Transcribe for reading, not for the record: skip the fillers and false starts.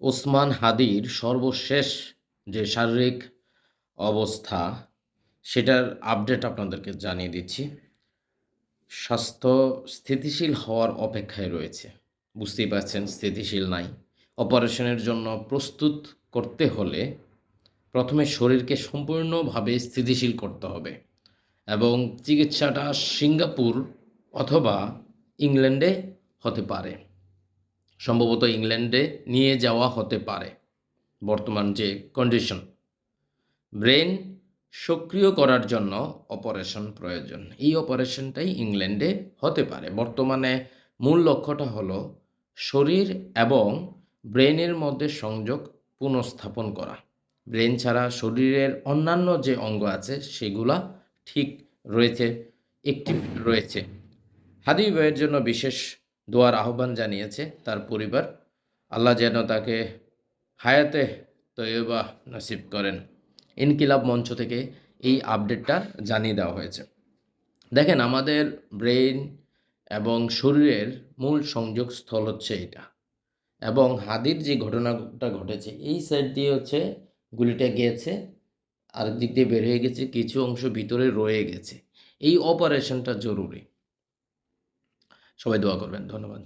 ওসমান হাদির সর্বশেষ যে শারীরিক অবস্থা সেটার আপডেট আপনাদেরকে জানিয়ে দিচ্ছি। স্বাস্থ্য স্থিতিশীল হওয়ার অপেক্ষায় রয়েছে। বুঝতেই পারছেন স্থিতিশীল নাই। অপারেশনের জন্য প্রস্তুত করতে হলে প্রথমে শরীরকে সম্পূর্ণভাবে স্থিতিশীল করতে হবে এবং চিকিৎসাটা সিঙ্গাপুর অথবা ইংল্যান্ডে হতে পারে। সম্ভবত ইংল্যান্ডে নিয়ে যাওয়া হতে পারে। বর্তমান যে কন্ডিশন, ব্রেন সক্রিয় করার জন্য অপারেশন প্রয়োজন। এই অপারেশনটাই ইংল্যান্ডে হতে পারে। বর্তমানে মূল লক্ষ্যটা হলো শরীর এবং ব্রেনের মধ্যে সংযোগ পুনঃস্থাপন করা। ব্রেন ছাড়া শরীরের অন্যান্য যে অঙ্গ আছে সেগুলা ঠিক রয়েছে, অ্যাক্টিভ রয়েছে। হাদি ভাইয়ের জন্য বিশেষ দোয়ার আহ্বান জানিয়েছে তার পরিবার। আল্লাহ যেন তাকে হায়াতে তৈয়বা নসিব করেন। ইনকিলাব মঞ্চ থেকে এই আপডেটটা জানিয়ে দেওয়া হয়েছে। দেখেন, আমাদের ব্রেন এবং শরীরের মূল সংযোগস্থল হচ্ছে এটা, এবং হাদির যে ঘটনাটা ঘটেছে এই সাইড দিয়ে হচ্ছে গুলিটা গিয়েছে, আরেক দিক দিয়ে বের হয়ে গেছে, কিছু অংশ ভিতরে রয়ে গেছে। এই অপারেশনটা জরুরি। সবাই দোয়া করবেন। ধন্যবাদ।